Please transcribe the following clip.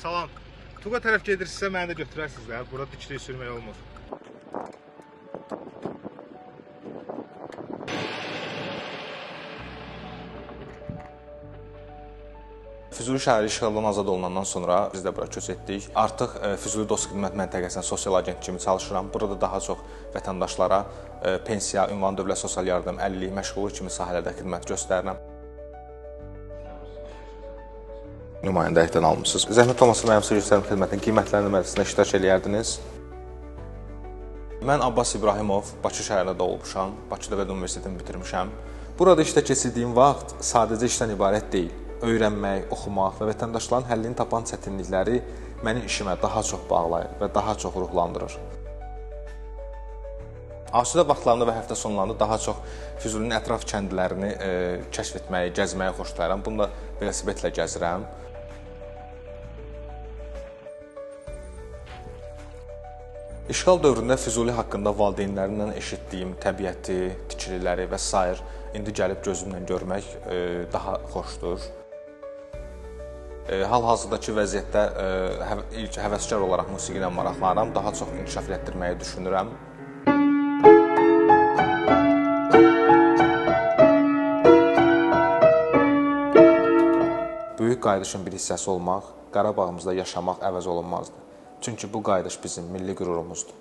Salam. Tuqa tərəf gedirsinizsə məni də götürərsiniz də. Burada diklik sürmək olmaz. Füzuli şəhəri işğaldan azad olunandan sonra biz də bura köç etdik. Artıq Füzuli Dost Xidmət Məntəqəsində sosial agent kimi çalışıram. Burada daha çox vətəndaşlara pensiya, ünvan dövlət sosial yardım, əlillik, məşğulluq kimi sahələrdə xidmət göstərirəm. Nümayəndəlikdən almışsınız. Zəhmət olmasa mənim sizə göstərim xidmətinin qiymətləndirməsində iştirak eləyərdiniz. Mən Abbas İbrahimov, Bakı şəhərində doğulmuşam. Bakı Dövlət Universitetini bitirmişəm. Burada işdə keçirdiyim vaxt sadəcə işdən ibarət deyil. Öyrənmək, oxumaq və vətəndaşların həllini tapan çətinlikləri məni işimə daha çox bağlayır və daha çox ruhlandırır. Asudə vaxtlarında və həftə sonlarında daha çox Füzulinin ətraf kəndlərini kəşf etməyi, gəzməyi xoşlayıram. Bunu da velosipedlə gəzirəm. İşğal dövründə Füzuli haqqında valideynlərimdən eşitdiyim təbiəti, tikililəri və s. indi gəlib gözümlə görmək daha xoşdur. Hal-hazırdakı vəziyyətdə ilk həvəskar olaraq musiqi ilə maraqlanıram, daha çox inkişaf etdirməyi düşünürəm. Böyük qayıdışın bir hissəsi olmaq, Qarabağımızda yaşamaq əvəz olunmazdı. Çünki bu qayıdış bizim milli qürurumuzdur.